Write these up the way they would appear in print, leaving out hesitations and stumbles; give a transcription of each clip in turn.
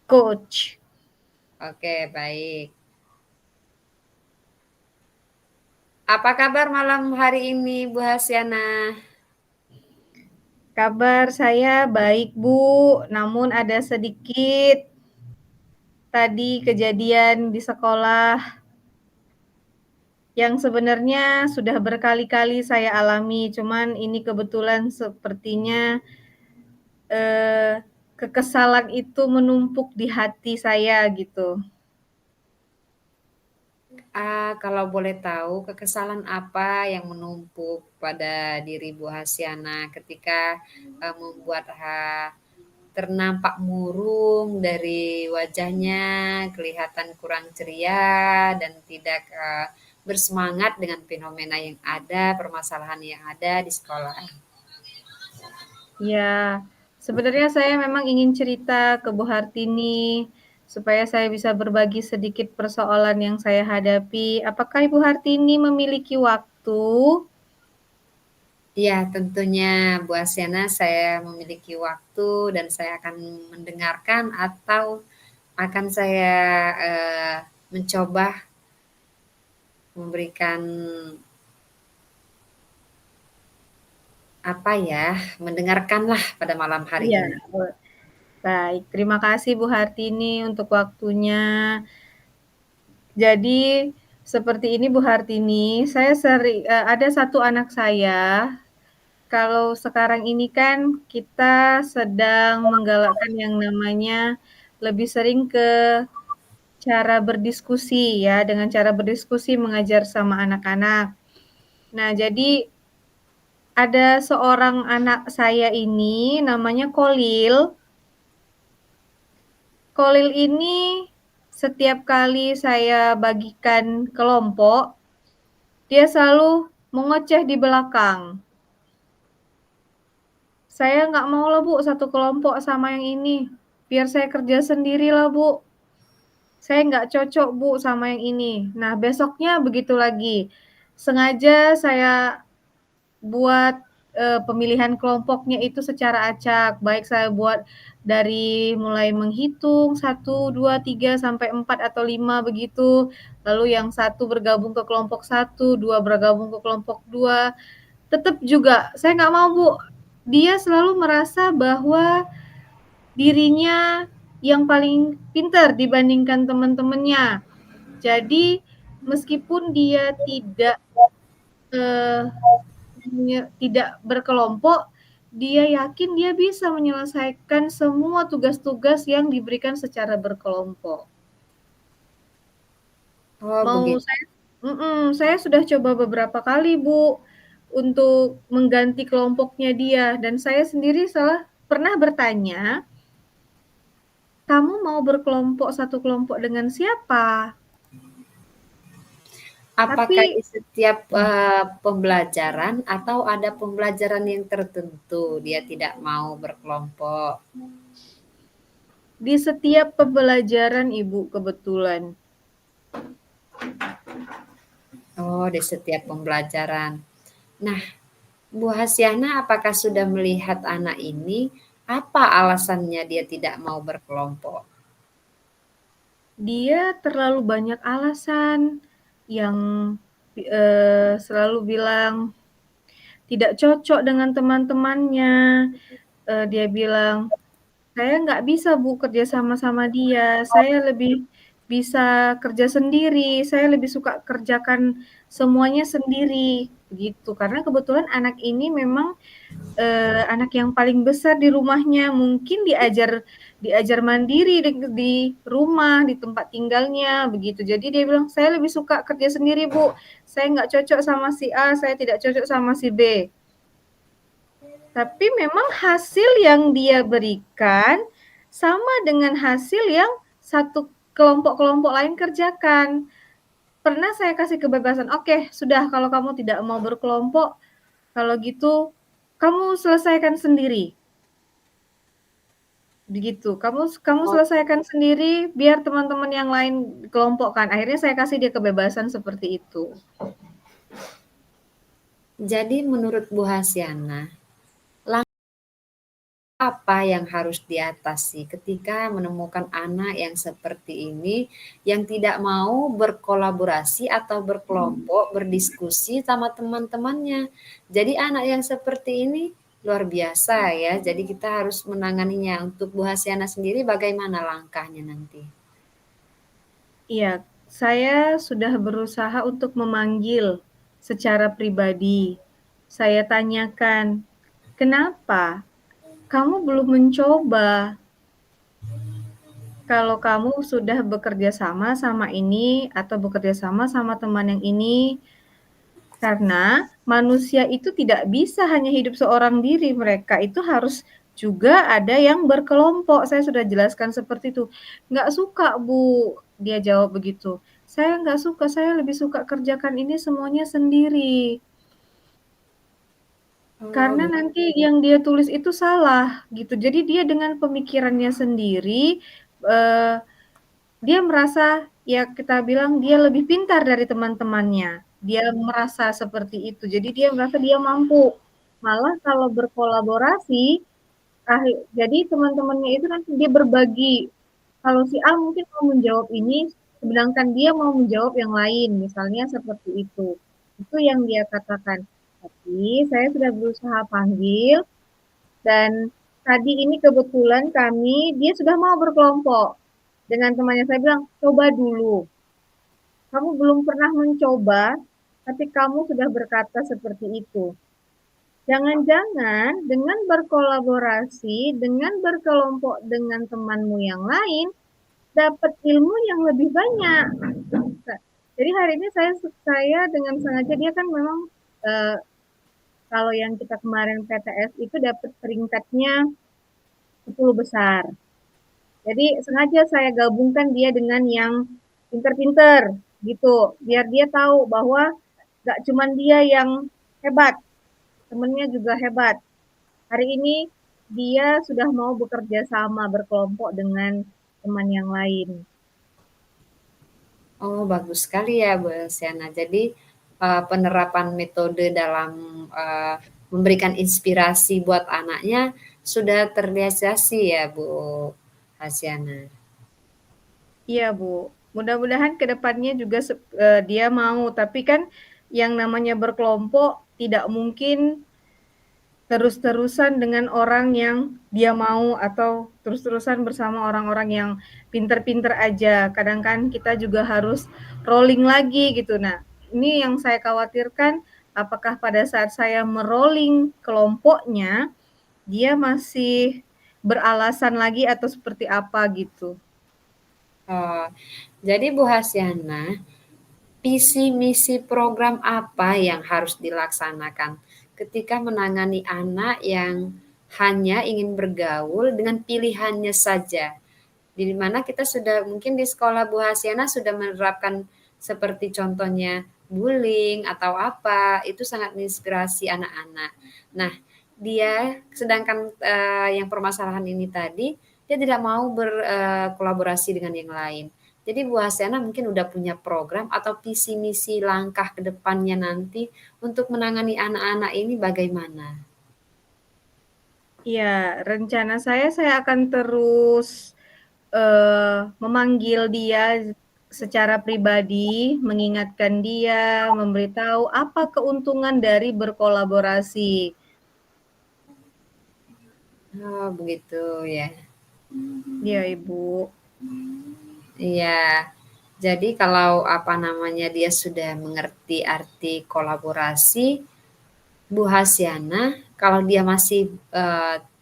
Coach. Oke, baik. Apa kabar malam hari ini, Bu Hasyana? Kabar saya baik, Bu, namun ada sedikit tadi kejadian di sekolah yang sebenarnya sudah berkali-kali saya alami, cuman ini kebetulan sepertinya, eee, kekesalan itu menumpuk di hati saya gitu. Kalau boleh tahu kekesalan apa yang menumpuk pada diri Bu Hasyana ketika, membuat ternampak murung dari wajahnya, kelihatan kurang ceria dan tidak, bersemangat dengan fenomena yang ada, permasalahan yang ada di sekolah? Ya, sebenarnya saya memang ingin cerita ke Bu Hartini, supaya saya bisa berbagi sedikit persoalan yang saya hadapi. Apakah Ibu Hartini memiliki waktu? Iya, tentunya Bu Asyana saya memiliki waktu dan saya akan mendengarkan atau akan saya, mencoba memberikan, apa ya, mendengarkanlah pada malam hari Iya, ini. baik. Terima kasih Bu Hartini untuk waktunya. Jadi, seperti ini Bu Hartini, ada satu anak saya, kalau sekarang ini kan kita sedang menggalakkan yang namanya lebih sering ke cara berdiskusi ya, dengan cara berdiskusi mengajar sama anak-anak. Nah, jadi ada seorang anak saya ini namanya Kolil. Kolil ini setiap kali saya bagikan kelompok, dia selalu mengoceh di belakang. "Saya nggak mau lah Bu, satu kelompok sama yang ini. Biar saya kerja sendiri lah Bu. Saya nggak cocok Bu sama yang ini." Nah, besoknya begitu lagi. Sengaja saya buat, pemilihan kelompoknya itu secara acak, baik saya buat dari mulai menghitung 1, 2, 3 sampai 4 atau 5 begitu, lalu yang satu bergabung ke kelompok satu, 2 bergabung ke kelompok 2, tetep juga saya nggak mau, Bu. Dia selalu merasa bahwa dirinya yang paling pintar dibandingkan teman-temannya. Jadi, meskipun dia eee, tidak berkelompok, dia yakin dia bisa menyelesaikan semua tugas-tugas yang diberikan secara berkelompok. Oh, Mau begitu. saya saya sudah coba beberapa kali, Bu, untuk mengganti kelompoknya dia dan saya sendiri pernah bertanya, "Kamu mau berkelompok satu kelompok dengan siapa?" Apakah Tapi di setiap, mmm, pembelajaran atau ada pembelajaran yang tertentu dia tidak mau berkelompok? di setiap pembelajaran, Ibu, kebetulan. Oh, di setiap pembelajaran. Nah, Bu Hasyana apakah sudah melihat anak ini, apa alasannya dia tidak mau berkelompok? Dia terlalu banyak alasan yang, selalu bilang tidak cocok dengan teman-temannya, dia bilang, "Saya nggak bisa Bu kerja sama-sama dia, saya lebih bisa kerja sendiri, saya lebih suka kerjakan semuanya sendiri," begitu. Karena kebetulan anak ini memang anak yang paling besar di rumahnya, mungkin diajar mandiri di rumah, di tempat tinggalnya, begitu. Jadi dia bilang, "Saya lebih suka kerja sendiri, Bu. Saya nggak cocok sama si A, saya tidak cocok sama si B." Tapi memang hasil yang dia berikan sama dengan hasil yang satu kelompok-kelompok lain kerjakan. Pernah saya kasih kebebasan, "Oke, sudah kalau kamu tidak mau berkelompok, kalau gitu kamu selesaikan sendiri." Begitu, "Kamu kamu Oh, selesaikan sendiri, biar teman-teman yang lain dikelompokkan." Akhirnya saya kasih dia kebebasan seperti itu. jadi menurut Bu Hasyana, apa yang harus diatasi ketika menemukan anak yang seperti ini, yang tidak mau berkolaborasi atau berkelompok, berdiskusi sama teman-temannya. Jadi anak yang seperti ini luar biasa ya, jadi kita harus menanganinya. Untuk Bu Hasyana sendiri bagaimana langkahnya nanti? Iya, saya sudah berusaha untuk memanggil secara pribadi. Saya tanyakan, "Kenapa kamu belum mencoba? Kalau kamu sudah bekerja sama sama ini atau bekerja sama sama teman yang ini, karena manusia itu tidak bisa hanya hidup seorang diri, mereka itu harus juga ada yang berkelompok." Saya sudah jelaskan seperti itu. "Nggak suka, Bu," dia jawab begitu. "Saya nggak suka, saya lebih suka kerjakan ini semuanya sendiri." Oh, Karena nanti yang dia tulis itu salah, gitu. Jadi dia dengan pemikirannya sendiri, eee, dia merasa, ya kita bilang dia lebih pintar dari teman-temannya. Dia merasa seperti itu. Jadi dia merasa dia mampu. Malah kalau berkolaborasi, jadi teman-temannya itu nanti dia berbagi. Kalau si A mungkin mau menjawab ini, sedangkan dia mau menjawab yang lain, misalnya seperti itu. Itu yang dia katakan. Tapi saya sudah berusaha panggil dan tadi ini kebetulan dia sudah mau berkelompok dengan temannya. Saya bilang, "Coba dulu. Kamu belum pernah mencoba, tapi kamu sudah berkata seperti itu. Jangan-jangan dengan berkolaborasi, dengan berkelompok dengan temanmu yang lain, dapat ilmu yang lebih banyak." Jadi hari ini saya dengan sengaja, dia kan memang eh, kalau yang kita kemarin PTS itu dapat peringkatnya 10 besar. Jadi sengaja saya gabungkan dia dengan yang pinter-pinter gitu, biar dia tahu bahwa gak cuman dia yang hebat, temennya juga hebat. Hari ini dia sudah mau bekerja sama berkelompok dengan teman yang lain. oh, bagus sekali ya Bu Hasyana. Jadi penerapan metode dalam memberikan inspirasi buat anaknya sudah terrealisasi ya Bu Hasyana. Iya, Bu. Mudah-mudahan ke depannya juga dia mau, tapi kan yang namanya berkelompok tidak mungkin terus-terusan dengan orang yang dia mau atau terus-terusan bersama orang-orang yang pinter-pinter aja. Kadang kan kita juga harus rolling lagi gitu. Nah, ini yang saya khawatirkan, apakah pada saat saya merolling kelompoknya, dia masih beralasan lagi atau seperti apa gitu. Oh, jadi Bu Hasyana, visi misi program apa yang harus dilaksanakan ketika menangani anak yang hanya ingin bergaul dengan pilihannya saja? Di mana kita sudah mungkin di sekolah Bu Hasyana sudah menerapkan seperti contohnya bullying atau apa, itu sangat menginspirasi anak-anak. Nah, dia sedangkan yang permasalahan ini tadi, dia tidak mau berkolaborasi dengan yang lain. Jadi Bu Hasyana mungkin udah punya program atau visi misi langkah ke depannya nanti untuk menangani anak-anak ini bagaimana? Iya, rencana saya akan terus memanggil dia secara pribadi, mengingatkan dia, memberitahu apa keuntungan dari berkolaborasi. Oh, begitu ya. Iya, Ibu. Iya. Jadi kalau apa namanya dia sudah mengerti arti kolaborasi, Bu Hasyana, kalau dia masih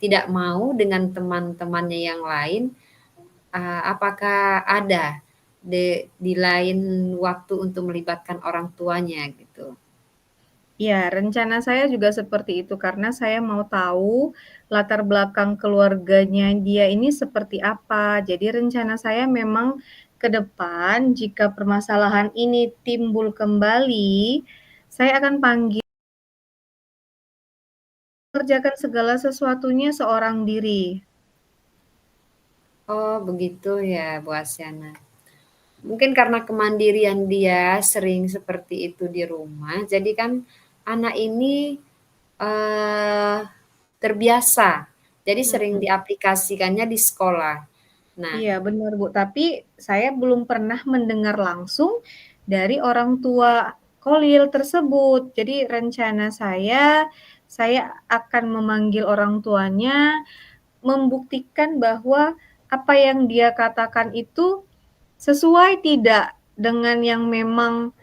tidak mau dengan teman-temannya yang lain, apakah ada di lain waktu untuk melibatkan orang tuanya gitu? Ya, rencana saya juga seperti itu karena saya mau tahu latar belakang keluarganya dia ini seperti apa. Jadi rencana saya memang ke depan jika permasalahan ini timbul kembali, saya akan panggil, kerjakan segala sesuatunya seorang diri. Oh, begitu ya, Bu Hasyana. Mungkin karena kemandirian dia sering seperti itu di rumah, jadi kan anak ini terbiasa Jadi sering Mhm. diaplikasikannya di sekolah. Nah, Iya benar Bu, tapi saya belum pernah mendengar langsung dari orang tua Khalil tersebut. Jadi rencana saya akan memanggil orang tuanya, membuktikan bahwa apa yang dia katakan itu sesuai tidak dengan yang memang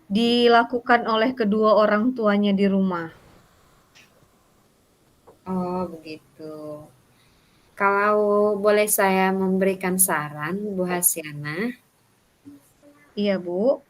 dilakukan oleh kedua orang tuanya di rumah. oh begitu. Kalau boleh saya memberikan saran, Bu Hasyana, Iya Bu,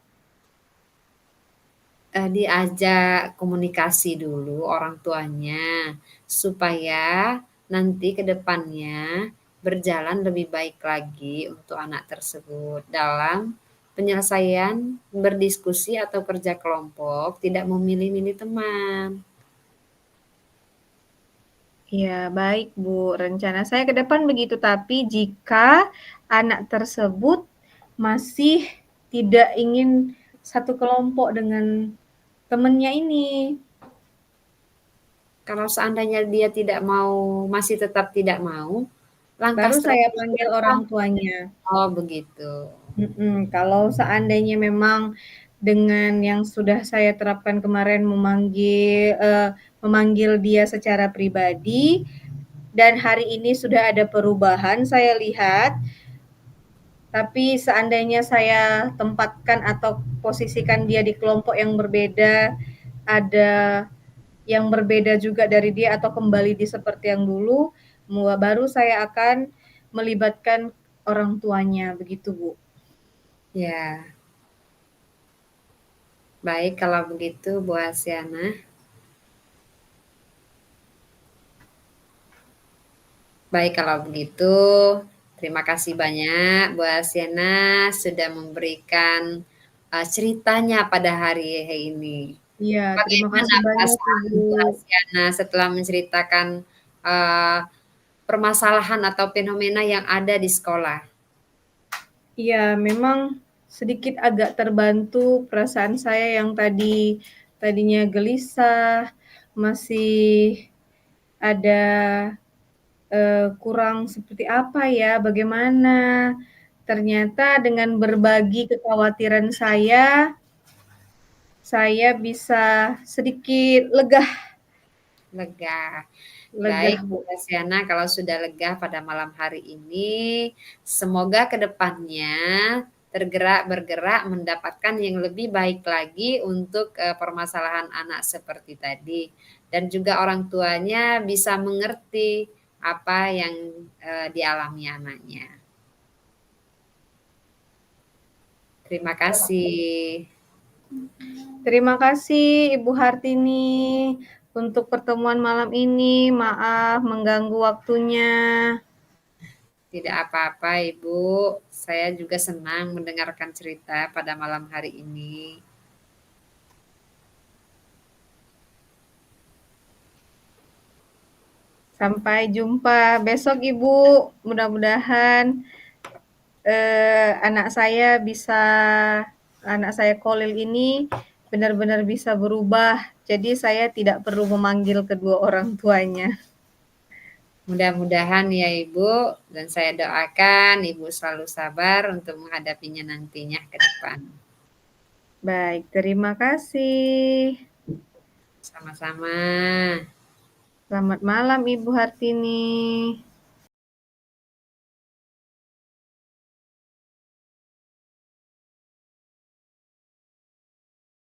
diajak komunikasi dulu orang tuanya, supaya nanti ke depannya berjalan lebih baik lagi untuk anak tersebut dalam penyelesaian berdiskusi atau kerja kelompok, tidak memilih-milih teman. iya baik Bu, rencana saya ke depan begitu, tapi jika anak tersebut masih tidak ingin satu kelompok dengan temennya ini, Kalau seandainya dia tidak mau, masih tetap tidak mau, langkah baru saya strategi ke panggil depan. orang tuanya. Oh begitu. Kalau seandainya memang dengan yang sudah saya terapkan kemarin memanggil dia secara pribadi dan hari ini sudah ada perubahan saya lihat, tapi seandainya saya tempatkan atau posisikan dia di kelompok yang berbeda, ada yang berbeda juga dari dia atau kembali di seperti yang dulu, baru saya akan melibatkan orang tuanya, begitu Bu. Ya, baik kalau begitu Bu Asyana. Baik kalau begitu, terima kasih banyak Bu Asyana sudah memberikan, ceritanya pada hari ini. Iya, terima Bagaimana kasih banyak perasaan Ibu. Bu Asyana setelah menceritakan, eee, permasalahan atau fenomena yang ada di sekolah? Iya, memang sedikit agak terbantu perasaan saya yang tadinya gelisah, masih ada, kurang seperti apa ya, bagaimana. Ternyata dengan berbagi kekhawatiran saya bisa sedikit lega Lega. lega, Baik, Bu Bu. Asyana, kalau sudah lega pada malam hari ini, semoga ke depannya bergerak mendapatkan yang lebih baik lagi untuk, permasalahan anak seperti tadi. Dan juga orang tuanya bisa mengerti apa yang, dialami anaknya. Terima kasih. Terima kasih Ibu Hartini untuk pertemuan malam ini. Maaf mengganggu waktunya. Tidak apa-apa, Ibu. Saya juga senang mendengarkan cerita pada malam hari ini. Sampai jumpa besok Ibu. Mudah-mudahan anak saya anak saya Kolil ini benar-benar bisa berubah. Jadi saya tidak perlu memanggil kedua orang tuanya. Mudah-mudahan ya Ibu, dan saya doakan Ibu selalu sabar untuk menghadapinya nantinya ke depan. Baik, terima kasih. Sama-sama. Selamat malam Ibu Hartini.